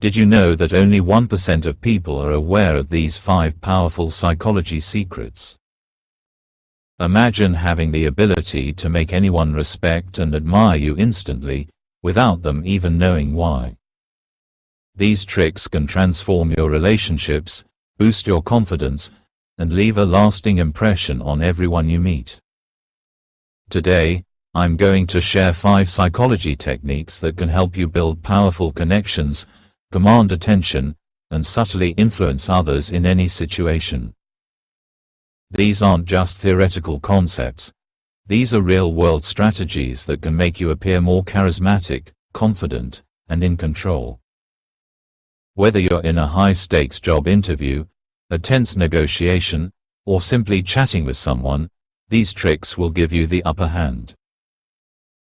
Did you know that only 1% of people are aware of these 5 powerful psychology secrets? Imagine having the ability to make anyone respect and admire you instantly, without them even knowing why. These tricks can transform your relationships, boost your confidence, and leave a lasting impression on everyone you meet. Today, I'm going to share 5 psychology techniques that can help you build powerful connections, command attention, and subtly influence others in any situation. These aren't just theoretical concepts. These are real-world strategies that can make you appear more charismatic, confident, and in control. Whether you're in a high-stakes job interview, a tense negotiation, or simply chatting with someone, these tricks will give you the upper hand.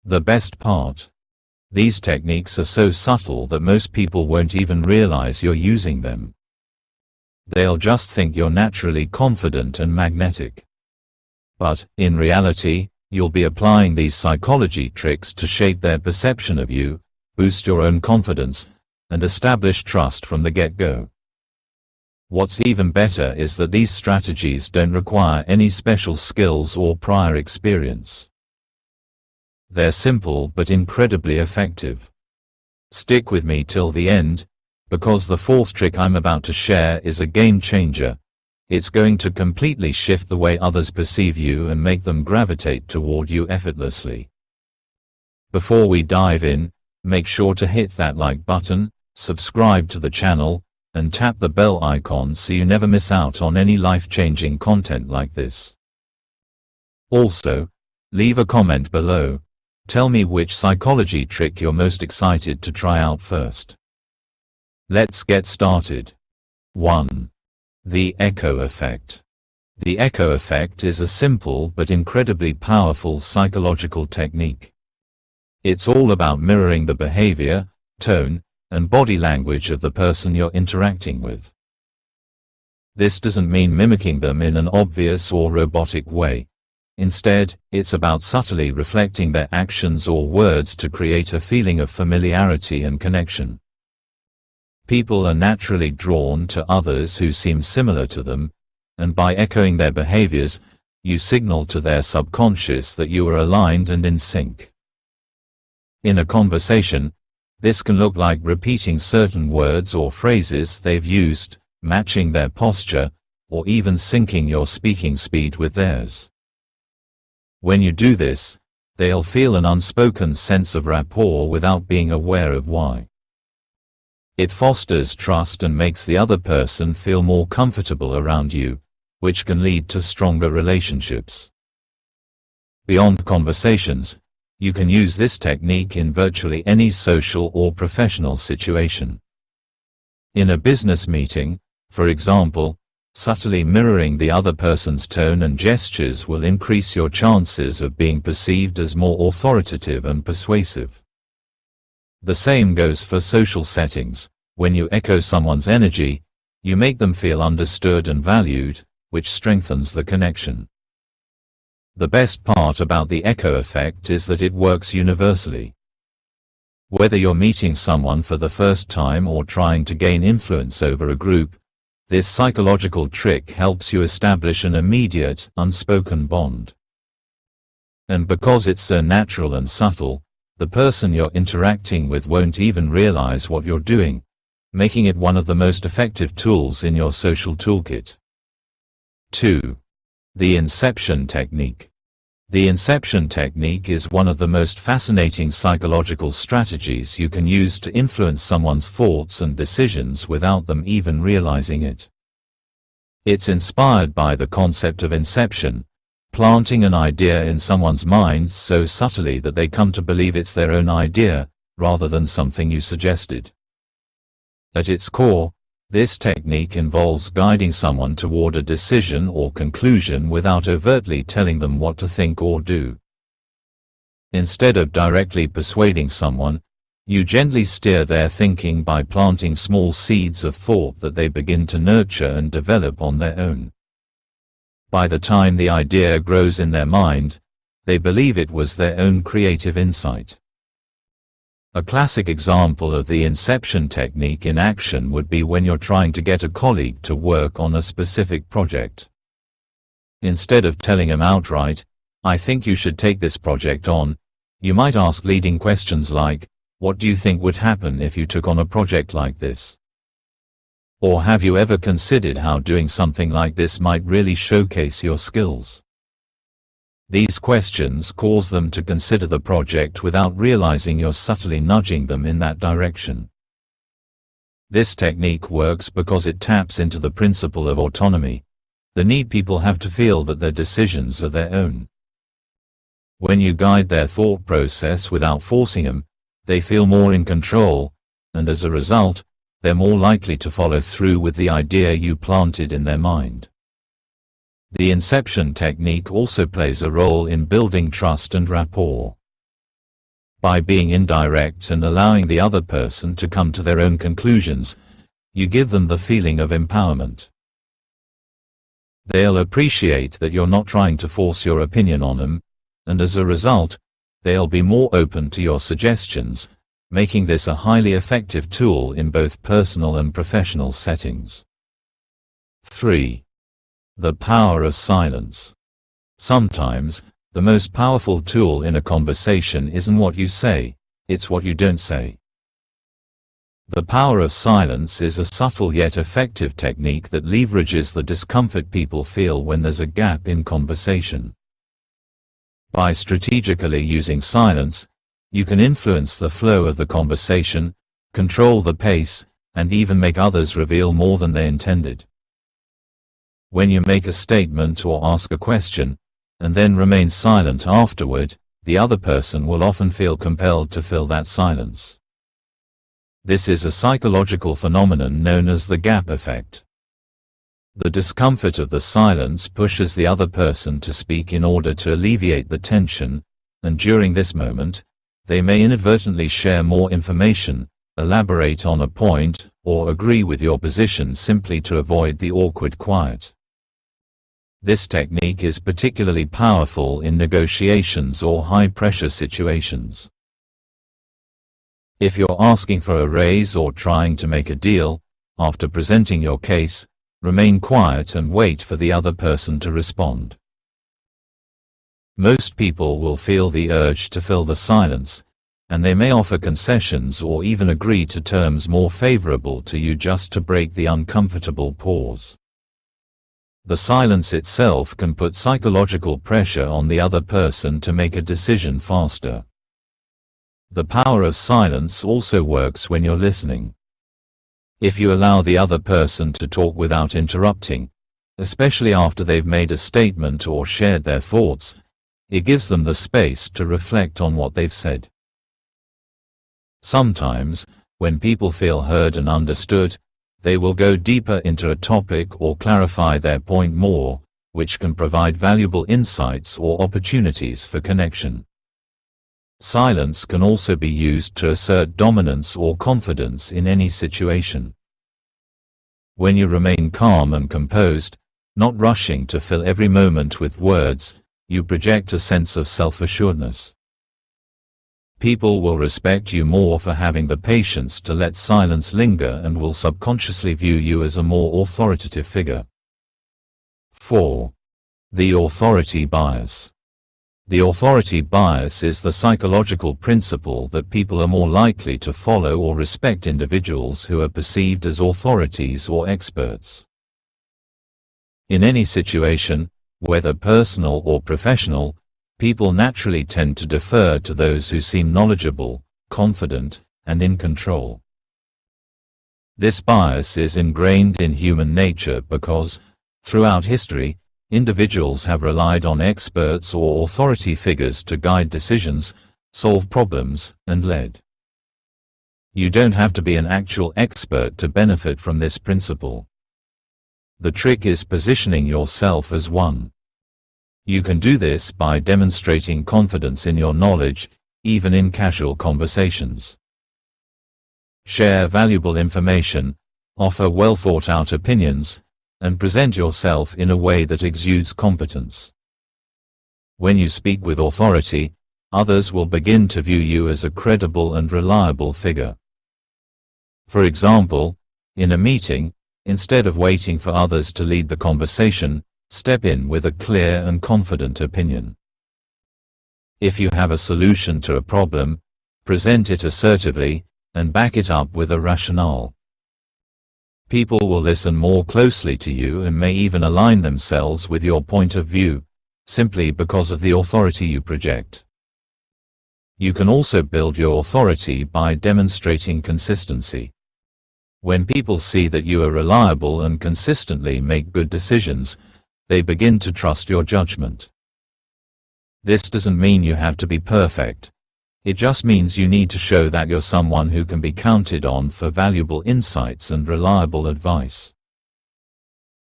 The best part: these techniques are so subtle that most people won't even realize you're using them. They'll just think you're naturally confident and magnetic. But, in reality, you'll be applying these psychology tricks to shape their perception of you, boost your own confidence, and establish trust from the get-go. What's even better is that these strategies don't require any special skills or prior experience. They're simple but incredibly effective. Stick with me till the end, because the 4th trick I'm about to share is a game changer. It's going to completely shift the way others perceive you and make them gravitate toward you effortlessly. Before we dive in, make sure to hit that like button, subscribe to the channel, and tap the bell icon so you never miss out on any life-changing content like this. Also, leave a comment below. Tell me which psychology trick you're most excited to try out first. Let's get started. 1. The echo effect. The echo effect is a simple but incredibly powerful psychological technique. It's all about mirroring the behavior, tone, and body language of the person you're interacting with. This doesn't mean mimicking them in an obvious or robotic way. Instead, it's about subtly reflecting their actions or words to create a feeling of familiarity and connection. People are naturally drawn to others who seem similar to them, and by echoing their behaviors, you signal to their subconscious that you are aligned and in sync. In a conversation, this can look like repeating certain words or phrases they've used, matching their posture, or even syncing your speaking speed with theirs. When you do this, they'll feel an unspoken sense of rapport without being aware of why. It fosters trust and makes the other person feel more comfortable around you, which can lead to stronger relationships. Beyond conversations, you can use this technique in virtually any social or professional situation. In a business meeting, for example, subtly mirroring the other person's tone and gestures will increase your chances of being perceived as more authoritative and persuasive. The same goes for social settings. When you echo someone's energy, you make them feel understood and valued, which strengthens the connection. The best part about the echo effect is that it works universally. Whether you're meeting someone for the first time or trying to gain influence over a group, this psychological trick helps you establish an immediate, unspoken bond. And because it's so natural and subtle, the person you're interacting with won't even realize what you're doing, making it one of the most effective tools in your social toolkit. 2. The inception technique. The inception technique is one of the most fascinating psychological strategies you can use to influence someone's thoughts and decisions without them even realizing it. It's inspired by the concept of inception, planting an idea in someone's mind so subtly that they come to believe it's their own idea, rather than something you suggested. At its core, this technique involves guiding someone toward a decision or conclusion without overtly telling them what to think or do. Instead of directly persuading someone, you gently steer their thinking by planting small seeds of thought that they begin to nurture and develop on their own. By the time the idea grows in their mind, they believe it was their own creative insight. A classic example of the inception technique in action would be when you're trying to get a colleague to work on a specific project. Instead of telling him outright, "I think you should take this project on," you might ask leading questions like, "What do you think would happen if you took on a project like this?" Or "Have you ever considered how doing something like this might really showcase your skills?" These questions cause them to consider the project without realizing you're subtly nudging them in that direction. This technique works because it taps into the principle of autonomy, the need people have to feel that their decisions are their own. When you guide their thought process without forcing them, they feel more in control, and as a result, they're more likely to follow through with the idea you planted in their mind. The inception technique also plays a role in building trust and rapport. By being indirect and allowing the other person to come to their own conclusions, you give them the feeling of empowerment. They'll appreciate that you're not trying to force your opinion on them, and as a result, they'll be more open to your suggestions, making this a highly effective tool in both personal and professional settings. 3. The power of silence. Sometimes, the most powerful tool in a conversation isn't what you say, it's what you don't say. The power of silence is a subtle yet effective technique that leverages the discomfort people feel when there's a gap in conversation. By strategically using silence, you can influence the flow of the conversation, control the pace, and even make others reveal more than they intended. When you make a statement or ask a question, and then remain silent afterward, the other person will often feel compelled to fill that silence. This is a psychological phenomenon known as the gap effect. The discomfort of the silence pushes the other person to speak in order to alleviate the tension, and during this moment, they may inadvertently share more information, elaborate on a point, or agree with your position simply to avoid the awkward quiet. This technique is particularly powerful in negotiations or high-pressure situations. If you're asking for a raise or trying to make a deal, after presenting your case, remain quiet and wait for the other person to respond. Most people will feel the urge to fill the silence, and they may offer concessions or even agree to terms more favorable to you just to break the uncomfortable pause. The silence itself can put psychological pressure on the other person to make a decision faster. The power of silence also works when you're listening. If you allow the other person to talk without interrupting, especially after they've made a statement or shared their thoughts, it gives them the space to reflect on what they've said. Sometimes, when people feel heard and understood, they will go deeper into a topic or clarify their point more, which can provide valuable insights or opportunities for connection. Silence can also be used to assert dominance or confidence in any situation. When you remain calm and composed, not rushing to fill every moment with words, you project a sense of self-assuredness. People will respect you more for having the patience to let silence linger and will subconsciously view you as a more authoritative figure. 4. The authority bias. The authority bias is the psychological principle that people are more likely to follow or respect individuals who are perceived as authorities or experts. In any situation, whether personal or professional, people naturally tend to defer to those who seem knowledgeable, confident, and in control. This bias is ingrained in human nature because, throughout history, individuals have relied on experts or authority figures to guide decisions, solve problems, and lead. You don't have to be an actual expert to benefit from this principle. The trick is positioning yourself as one. You can do this by demonstrating confidence in your knowledge, even in casual conversations. Share valuable information, offer well-thought-out opinions, and present yourself in a way that exudes competence. When you speak with authority, others will begin to view you as a credible and reliable figure. For example, in a meeting, instead of waiting for others to lead the conversation, step in with a clear and confident opinion. If you have a solution to a problem, present it assertively, and back it up with a rationale. People will listen more closely to you and may even align themselves with your point of view, simply because of the authority you project. You can also build your authority by demonstrating consistency. When people see that you are reliable and consistently make good decisions, they begin to trust your judgment. This doesn't mean you have to be perfect. It just means you need to show that you're someone who can be counted on for valuable insights and reliable advice.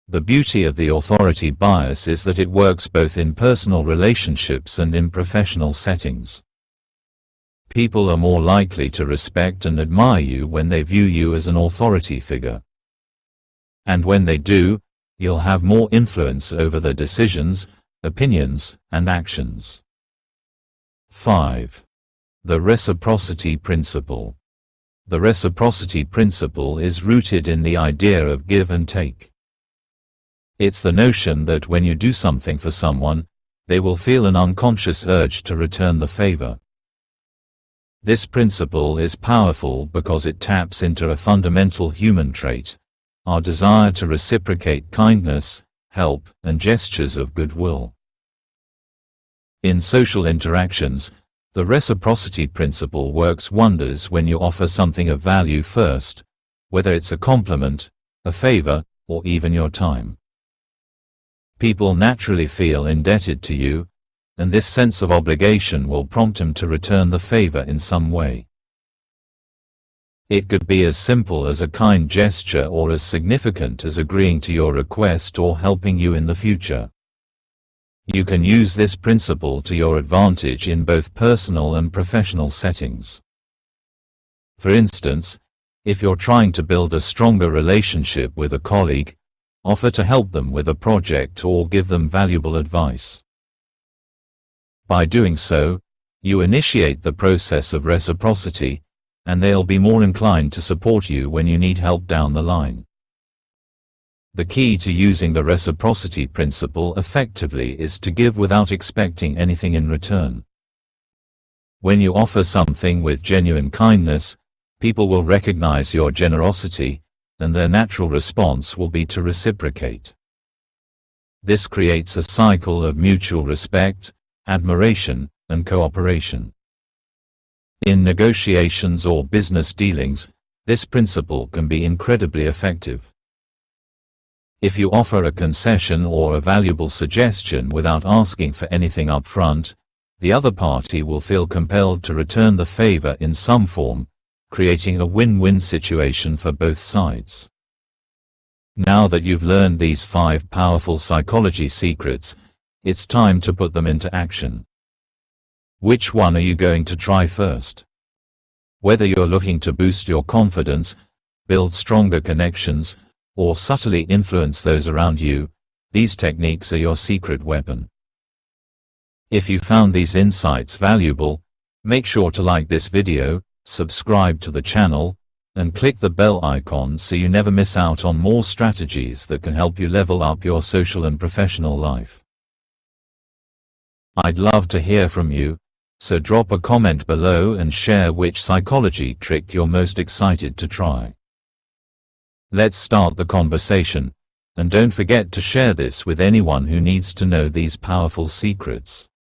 The beauty of the authority bias is that it works both in personal relationships and in professional settings. People are more likely to respect and admire you when they view you as an authority figure. And when they do, you'll have more influence over their decisions, opinions, and actions. 5. The reciprocity principle. The reciprocity principle is rooted in the idea of give and take. It's the notion that when you do something for someone, they will feel an unconscious urge to return the favor. This principle is powerful because it taps into a fundamental human trait, our desire to reciprocate kindness, help, and gestures of goodwill. In social interactions, the reciprocity principle works wonders when you offer something of value first, whether it's a compliment, a favor, or even your time. People naturally feel indebted to you, and this sense of obligation will prompt them to return the favor in some way. It could be as simple as a kind gesture or as significant as agreeing to your request or helping you in the future. You can use this principle to your advantage in both personal and professional settings. For instance, if you're trying to build a stronger relationship with a colleague, offer to help them with a project or give them valuable advice. By doing so, you initiate the process of reciprocity, and they'll be more inclined to support you when you need help down the line. The key to using the reciprocity principle effectively is to give without expecting anything in return. When you offer something with genuine kindness, people will recognize your generosity, and their natural response will be to reciprocate. This creates a cycle of mutual respect, admiration, and cooperation. In negotiations or business dealings, this principle can be incredibly effective. If you offer a concession or a valuable suggestion without asking for anything up front, the other party will feel compelled to return the favor in some form, creating a win-win situation for both sides. Now that you've learned these 5 powerful psychology secrets, it's time to put them into action. Which one are you going to try first? Whether you're looking to boost your confidence, build stronger connections, or subtly influence those around you, these techniques are your secret weapon. If you found these insights valuable, make sure to like this video, subscribe to the channel, and click the bell icon so you never miss out on more strategies that can help you level up your social and professional life. I'd love to hear from you, so drop a comment below and share which psychology trick you're most excited to try. Let's start the conversation, and don't forget to share this with anyone who needs to know these powerful secrets.